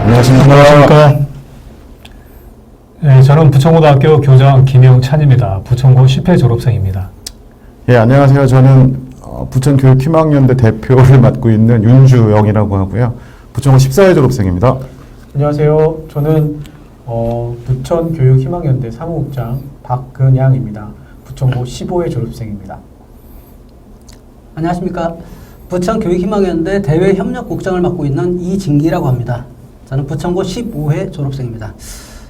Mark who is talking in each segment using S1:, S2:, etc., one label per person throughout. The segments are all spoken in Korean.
S1: 안녕하십니까. 네, 저는 부천고등학교 교장 김영찬입니다. 부천고 10회 졸업생입니다.
S2: 예, 안녕하세요. 저는 부천교육희망연대 대표를 맡고 있는 윤주영이라고 하고요. 부천고 14회 졸업생입니다.
S3: 안녕하세요. 저는 부천교육희망연대 사무국장 박근양입니다. 부천고 15회 졸업생입니다.
S4: 안녕하십니까. 부천교육희망연대 대외협력국장을 맡고 있는 이진기라고 합니다. 저는 부천고 15회 졸업생입니다.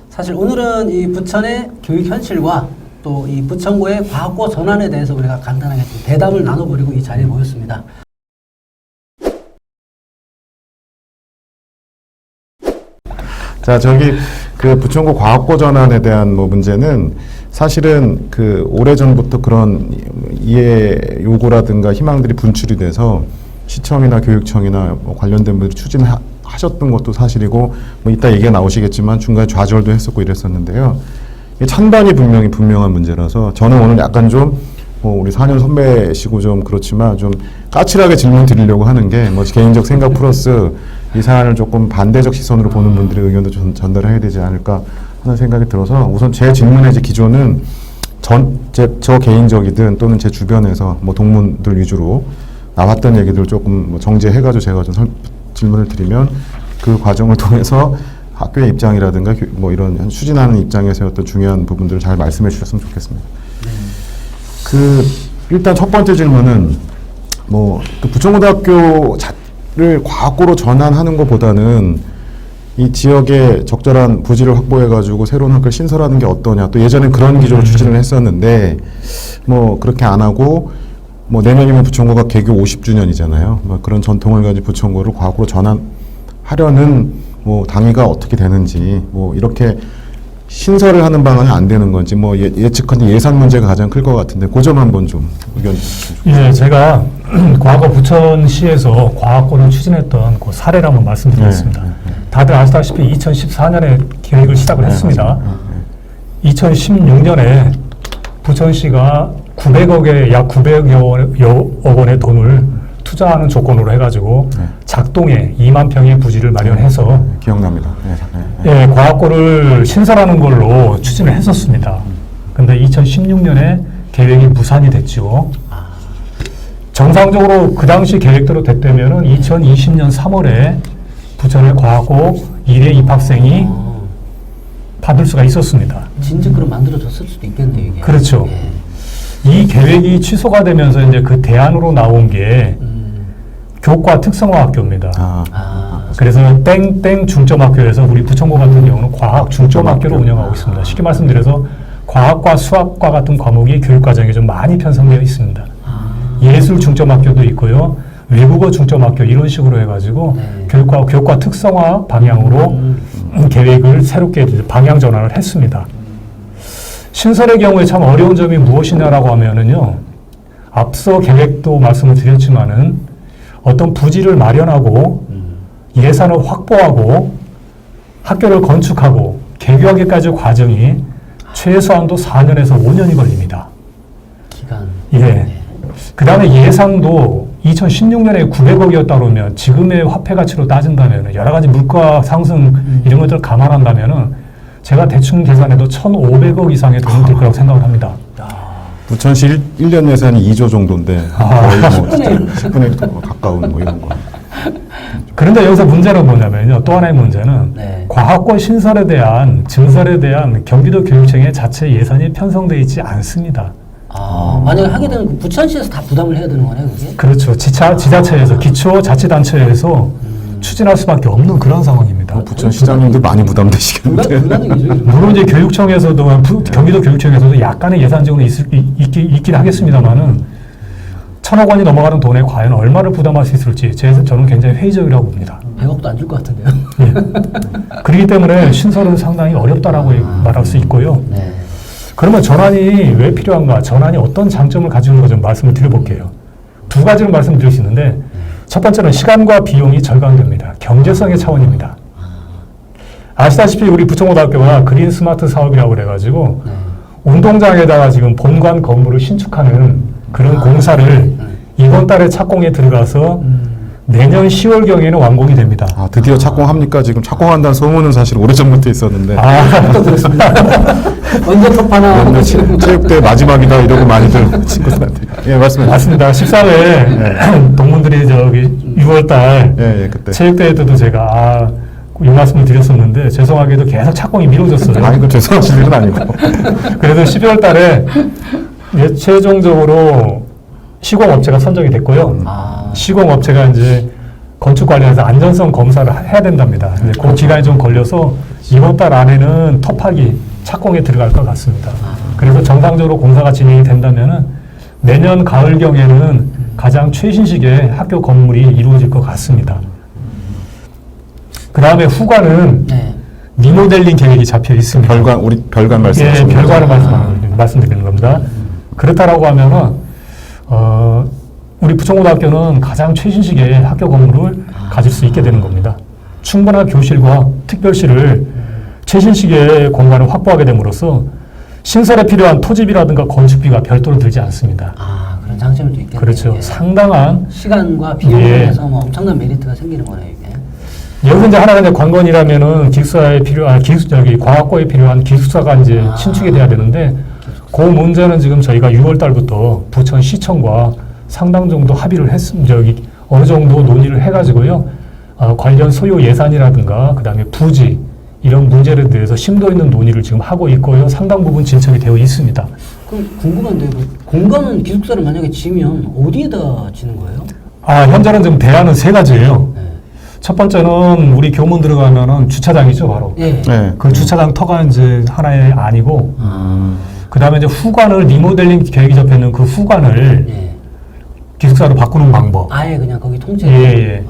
S4: 사실 오늘은 이 부천의 교육 현실과 또 이 부천고의 과학고 전환에 대해서 우리가 간단하게 좀 대담을 나눠보려고 이 자리에 모였습니다.
S2: 자, 그 부천고 과학고 전환에 대한 문제는 사실은 오래전부터 그런 이해 요구라든가 희망들이 분출이 돼서 시청이나 교육청이나 관련된 분들이 추진하셨던 것도 사실이고, 이따 얘기가 나오시겠지만 중간에 좌절도 했었고 이랬었는데요. 찬반이 분명한 문제라서 저는 오늘 약간 좀 우리 4년 선배시고 좀 그렇지만 좀 까칠하게 질문 드리려고 하는 게 개인적 생각 플러스 이 사안을 조금 반대적 시선으로 보는 분들의 의견도 좀 전달해야 되지 않을까 하는 생각이 들어서 우선 제 질문의 기조는 저 개인적이든 또는 제 주변에서 동문들 위주로 나왔던 얘기들 조금 정제해가지고 제가 좀 질문을 드리면 그 과정을 통해서 학교의 입장이라든가 이런 추진하는 입장에서 어떤 중요한 부분들을 잘 말씀해 주셨으면 좋겠습니다. 일단 첫 번째 질문은 부천고등학교를 과학고로 전환하는 것보다는 이 지역에 적절한 부지를 확보해가지고 새로운 학교를 신설하는 게 어떠냐. 또 예전엔 그런 기조로 추진을 했었는데 그렇게 안 하고 내년이면 부천고가 개교 50주년이잖아요. 그런 전통을 가지고 부천고를 과학고로 전환하려는 당위가 어떻게 되는지 이렇게 신설을 하는 방안이 안 되는 건지 예측한 예산 문제가 가장 클 것 같은데 그 점 한번 좀 의견 주시죠.
S1: 예, 제가 과거 부천시에서 과학고를 추진했던 그 사례를 한번 말씀드리겠습니다. 다들 아시다시피 2014년에 계획을 시작을 했습니다. 2016년에 부천시가 900억에 약 900여 원의 돈을 투자하는 조건으로 해가지고 작동에 2만 평의 부지를 마련해서
S2: 기억납니다.
S1: 예, 과학고를 신설하는 걸로 추진을 했었습니다. 근데 2016년에 계획이 무산이 됐죠. 정상적으로 그 당시 계획대로 됐다면은 2020년 3월에 부천의 과학고 1회 입학생이 받을 수가 있었습니다.
S4: 진즉 그럼 만들어졌을 수도 있겠네요, 이게.
S1: 그렇죠. 예. 이 계획이 취소가 되면서 이제 그 대안으로 나온 게 교과 특성화 학교입니다. 그래서 땡땡 중점학교에서 우리 부천고 같은 경우는 과학 중점학교를 운영하고 있습니다. 쉽게 말씀드려서 과학과 수학과 같은 과목이 교육과정에 좀 많이 편성되어 있습니다. 예술 중점학교도 있고요. 외국어 중점학교 이런 식으로 해가지고 교육과 특성화 방향으로 계획을 새롭게 방향 전환을 했습니다. 신설의 경우에 참 어려운 점이 무엇이냐라고 하면은요. 앞서 계획도 말씀을 드렸지만은 어떤 부지를 마련하고 예산을 확보하고 학교를 건축하고 개교하기까지 과정이 최소한도 4년에서 5년이 걸립니다.
S4: 기간.
S1: 예. 그 다음에 예산도 2016년에 900억이었다 그러면 지금의 화폐 가치로 따진다면 여러 가지 물가 상승 이런 것들을 감안한다면 제가 대충 계산해도 1,500억 이상의 돈이 들 거라고 생각을 합니다.
S2: 부천시 1년 예산이 2조 정도인데 거의 10분의 1 가까운 이런 거.
S1: 그런데 여기서 문제는 뭐냐면요. 또 하나의 문제는 과학고 신설에 대한 증설에 대한 경기도 교육청의 자체 예산이 편성되어 있지 않습니다.
S4: 만약에 하게 되면 부천시에서 다 부담을 해야 되는 거네요, 그게?
S1: 그렇죠. 지자체에서 기초자치단체에서 추진할 수밖에 없는 그런 상황입니다.
S2: 부천시장님들 많이 부담되시겠는데.
S1: 물론 이제 교육청에서도 경기도 교육청에서도 약간의 예산 지원이 있긴 하겠습니다만은 1,000억 원이 넘어가는 돈에 과연 얼마를 부담할 수 있을지 저는 굉장히 회의적이라고 봅니다.
S4: 100억도 안 줄 것 같은데요.
S1: 예. 그렇기 때문에 신설은 상당히 어렵다라고 말할 수 있고요. 그러면 전환이 왜 필요한가? 전환이 어떤 장점을 가지고 있는가 좀 말씀을 드려볼게요. 두 가지를 말씀드릴 수 있는데 첫 번째는 시간과 비용이 절감됩니다. 경제성의 차원입니다. 아시다시피 우리 부천고등학교가 그린 스마트 사업이라고 그래가지고 운동장에다가 지금 본관 건물을 신축하는 그런 공사를 이번 달에 착공에 들어가서 내년 10월경에는 완공이 됩니다.
S2: 아, 드디어 착공합니까? 지금 착공한다는 소문은 사실 오래전부터 있었는데.
S4: 또 들었습니다. 언제 톱하나
S2: 오늘 체육대 마지막이다 이러고 많이들 친구들한테. 예, 말씀해 주세요.
S1: 맞습니다. 14회 동문들이 저기 6월달
S2: 예, 예, 그때.
S1: 체육대회 때도 제가 이 말씀을 드렸었는데 죄송하게도 계속 착공이 미뤄졌어요.
S2: 아니, 그 죄송하실 일은 아니고.
S1: 그래서 12월 달에 이제 최종적으로 시공업체가 선정이 됐고요. 시공업체가 이제 건축 관련해서 안전성 검사를 해야 된답니다. 근데 그 기간이 좀 걸려서 이번 달 안에는 토파기 착공에 들어갈 것 같습니다. 그래서 정상적으로 공사가 진행이 된다면은 내년 가을경에는 가장 최신식의 학교 건물이 이루어질 것 같습니다. 그 다음에 후관은
S4: 네.
S1: 리모델링 계획이 잡혀 있습니다.
S2: 별관, 우리 별관
S1: 예,
S2: 말씀하시는
S1: 별관을
S2: 거죠?
S1: 말씀드리는 겁니다. 그렇다라고 하면은 우리 부천고등학교는 가장 최신식의 학교 건물을 가질 수 있게 되는 겁니다. 충분한 교실과 특별실을 최신식의 공간을 확보하게 됨으로써 신설에 필요한 토지비라든가 건축비가 별도로 들지 않습니다.
S4: 그런 장점도 있겠네요.
S1: 그렇죠.
S4: 예.
S1: 상당한
S4: 시간과 비용에
S1: 예.
S4: 대해서 뭐 엄청난 메리트가 생기는 거네요, 이게.
S1: 여기 이제 하나가 이제 관건이라면은 기숙사에 필요한 과학고에 필요한 기숙사가 이제 신축이 돼야 되는데 그 문제는 지금 저희가 6월 달부터 부천시청과 상당 정도 합의를 어느 정도 논의를 해가지고요. 관련 소요 예산이라든가 그다음에 부지 이런 문제에 대해서 심도 있는 논의를 지금 하고 있고요. 상당 부분 진척이 되어 있습니다.
S4: 그럼 궁금한데 그 공간은 기숙사를 만약에 지면 어디에다 지는 거예요?
S1: 현재는 지금 대안은 세 가지예요.
S4: 네.
S1: 첫 번째는 우리 교문 들어가면은 주차장이죠, 바로.
S4: 예.
S2: 네.
S1: 그 주차장 터가 이제 하나의 안이고, 그 다음에 이제 후관을 리모델링 계획이 잡혀 있는 그 후관을
S4: 예.
S1: 기숙사로 바꾸는 방법.
S4: 아예 그냥 거기 통째.
S1: 예.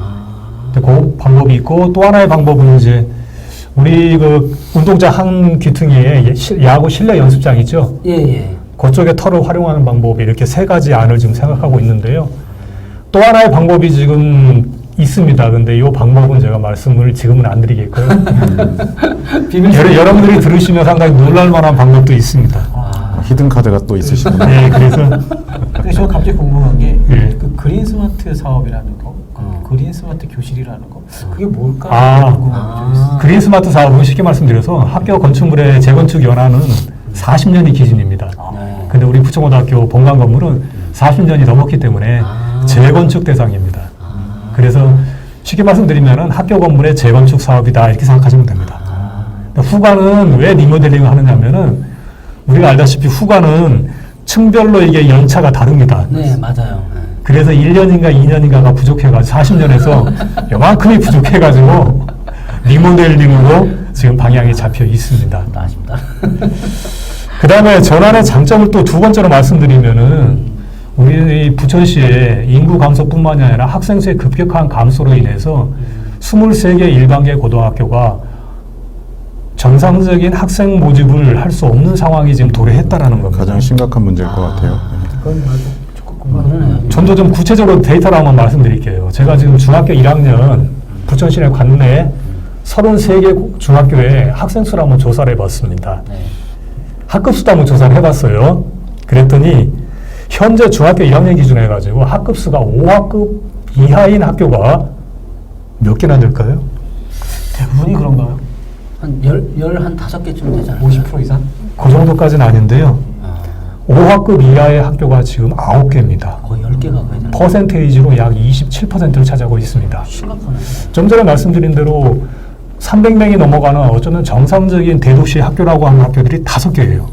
S1: 그 방법이 있고, 또 하나의 방법은 이제 우리 그 운동장 한 귀퉁이에 야구 실내 연습장 있죠?
S4: 예.
S1: 그쪽에 터를 활용하는 방법이 이렇게 세 가지 안을 지금 생각하고 있는데요. 또 하나의 방법이 지금 있습니다. 근데 이 방법은 제가 말씀을 지금은 안 드리겠고요. 여러분들이 들으시면 상당히 놀랄 만한 방법도 있습니다.
S2: 히든 카드가 또 있으시구나.
S1: 네, 그래서
S3: 근데 저 갑자기 궁금한 게
S1: 예.
S3: 그 그린 스마트 사업이라는 거, 그린 스마트 교실이라는 거, 그게 뭘까? 궁금한 게 좀 있어요.
S1: 그린 스마트 사업은 쉽게 말씀드려서 학교 건축물의 재건축 연한은 40년이 기준입니다. 근데 우리 부천고등학교 본관 건물은 40년이 넘었기 때문에 재건축 대상입니다. 그래서 쉽게 말씀드리면은 학교 건물의 재건축 사업이다 이렇게 생각하시면 됩니다. 후관은 왜 리모델링을 하느냐면은 우리가 알다시피 후관은 층별로 이게 연차가 다릅니다.
S4: 네, 맞아요.
S1: 그래서 1년인가 2년인가가 부족해가지고 40년에서 요만큼이 부족해가지고 리모델링으로 지금 방향이 잡혀 있습니다.
S4: 아쉽다.
S1: 그 다음에 전환의 장점을 또 두 번째로 말씀드리면은 우리 부천시의 인구 감소뿐만이 아니라 학생 수의 급격한 감소로 인해서 23개 일반계 고등학교가 정상적인 학생 모집을 할 수 없는 상황이 지금 도래했다라는 겁니다.
S2: 가장 심각한 문제일 것 같아요.
S3: 그건 맞아. 조금 궁금하네.
S4: 그러네요.
S1: 좀 더 좀 구체적으로 데이터를 한번 말씀드릴게요. 제가 지금 중학교 1학년 부천시내 관내 33개 중학교에 학생 수를 한번 조사를 해봤습니다.
S4: 네.
S1: 학급 수도 한번 조사를 해봤어요. 그랬더니 현재 중학교 1학년 기준으로 해가지고 학급 수가 5학급 이하인 학교가 몇 개나 될까요?
S3: 대부분이 그런가요?
S4: 한 15개쯤 되잖아요.
S3: 50% 이상?
S1: 그 정도까지는 아닌데요. 5학급 이하의 학교가 지금 9개입니다.
S4: 거의 10개가 가야 되는
S1: 퍼센테이지로 약 27%를 차지하고 있습니다.
S4: 심각하네.
S1: 좀 전에 말씀드린 대로 300명이 넘어가는 어쩌면 정상적인 대도시 학교라고 하는 학교들이 5개예요.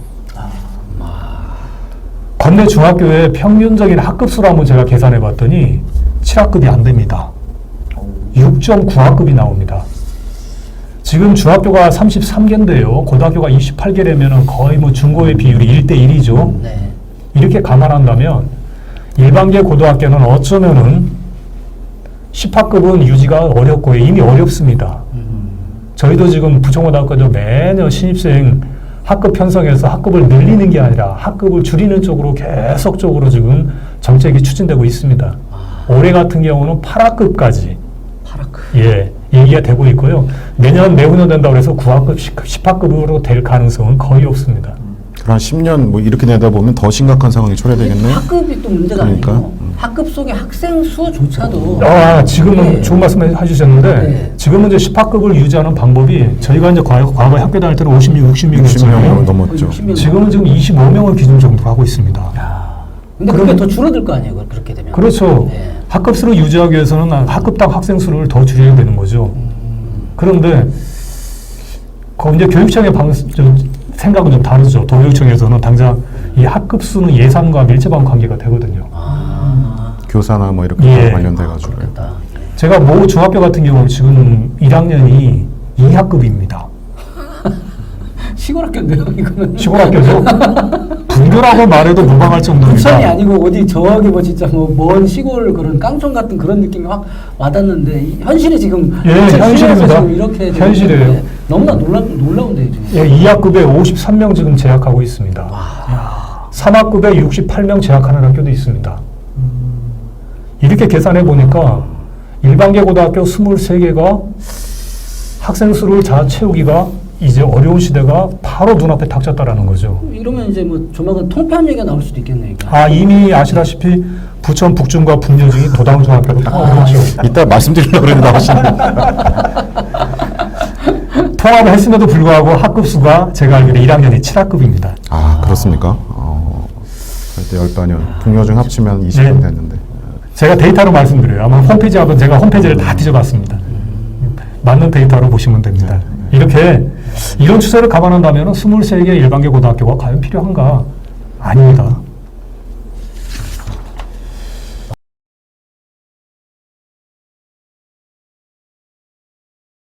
S1: 관내 중학교의 평균적인 학급 수를 한번 제가 계산해 봤더니 7학급이 안 됩니다. 6.9학급이 나옵니다. 지금 중학교가 33개인데요. 고등학교가 28개라면 거의 뭐 중고의 비율이 1대1이죠.
S4: 네.
S1: 이렇게 감안한다면 일반계 고등학교는 어쩌면은 10학급은 유지가 어렵고 이미 어렵습니다. 저희도 지금 부천고등학교도 매년 신입생 학급 편성해서 학급을 늘리는 게 아니라 학급을 줄이는 쪽으로 계속적으로 지금 정책이 추진되고 있습니다. 올해 같은 경우는 8학급까지
S4: 8학급.
S1: 예, 얘기가 되고 있고요. 내후년 된다고 해서 9학급, 10학급으로 될 가능성은 거의 없습니다.
S2: 한 10년 뭐 이렇게 내다 보면 더 심각한 상황이 초래되겠네요.
S4: 학급이 또 문제가
S2: 그러니까.
S4: 아니고 학급 속의 학생 수조차도
S1: 지금은
S4: 예.
S1: 좋은 말씀 해주셨는데
S4: 네.
S1: 지금은 이제 10학급을 유지하는 방법이 저희가 이제 과거에 학교 다닐 때는 50명,
S2: 60명이
S1: 60명이었잖아요.
S2: 넘었죠.
S4: 60명.
S1: 지금은 지금 25명을 기준 정도로 하고 있습니다.
S4: 근데 그게 더 줄어들 거 아니에요, 그렇게 되면.
S1: 그렇죠.
S4: 네.
S1: 학급 수를 유지하기 위해서는 학급당 학생 수를 더 줄여야 되는 거죠. 그런데 이제 교육청의 생각은 좀 다르죠. 도교육청에서는 당장 이 학급 수는 예산과 밀접한 관계가 되거든요.
S2: 교사나 뭐 이렇게
S1: 예.
S2: 관련돼가지고.
S4: 그렇겠다.
S1: 제가 모 중학교 같은 경우는 지금 1학년이 2학급입니다.
S4: 시골 학교인데요, 이거는.
S1: 시골 학교죠. 분교라고 말해도 무방할 정도입니다.
S4: 부천이 아니고 어디 저기 뭐 진짜 뭐 먼 시골 그런 깡촌 같은 그런 느낌이 확 와닿는데 이 현실이 지금
S1: 예,
S4: 부천
S1: 현실입니다.
S4: 시내에서 지금 이렇게
S1: 현실이에요.
S4: 되는데 너무나 놀라운데 지금.
S1: 예, 2학급에 53명 지금 재학하고 있습니다. 3학급에 68명 재학하는 학교도 있습니다. 이렇게 계산해 보니까 일반계 고등학교 23개가 학생 수를 다 채우기가 이제 어려운 시대가 바로 눈앞에 닥쳤다라는 거죠.
S4: 이러면 이제 뭐 조만간 통폐합 얘기가 나올 수도 있겠네요. 그러니까.
S1: 이미 아시다시피 부천 북중과 분여중이 도당중학교로 통합했죠.
S2: 이따 말씀드리려고 그랬는데 나오시네.
S1: 통합을 했음에도 불구하고 학급 수가 제가 알기로 1학년이 7학급입니다.
S2: 그렇습니까? 그때 열반년 북여중 합치면 20년
S1: 네.
S2: 됐는데.
S1: 제가 데이터로 말씀드려요. 아마 홈페이지 한번 제가 홈페이지를 다 뒤져봤습니다. 맞는 데이터로 보시면 됩니다. 이렇게 이런 추세를 감안한다면 23개 일반계 고등학교가 과연 필요한가? 아닙니다.